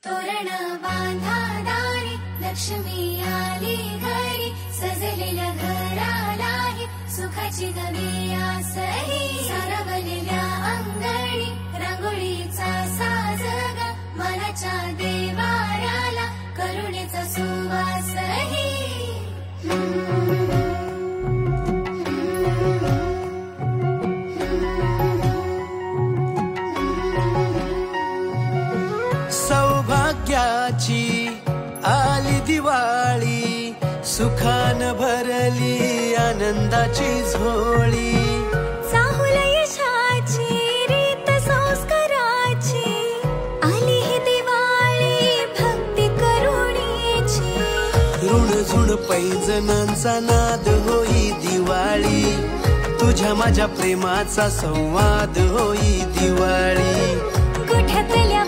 तोरण बांधा दारी लक्ष्मी आली घरी सजलेल्या घरालाही सुखाची नवी आसही सारवलेल्या अंगणी रांगोळीचा साजग मनाच्या देवाऱ्याला करुणेचा सुवासही सौभाग्याची आली दिवाळी सुखान भरली आनंदाची झोळी चाहुल यशाची रीत संस्काराची आली ही दिवाळी भक्ती करुणेची ऋण झुण पैजणांचा नाद होई दिवाळी तुझ्या माझ्या प्रेमाचा संवाद होई दिवाळी कुठ्यातल्या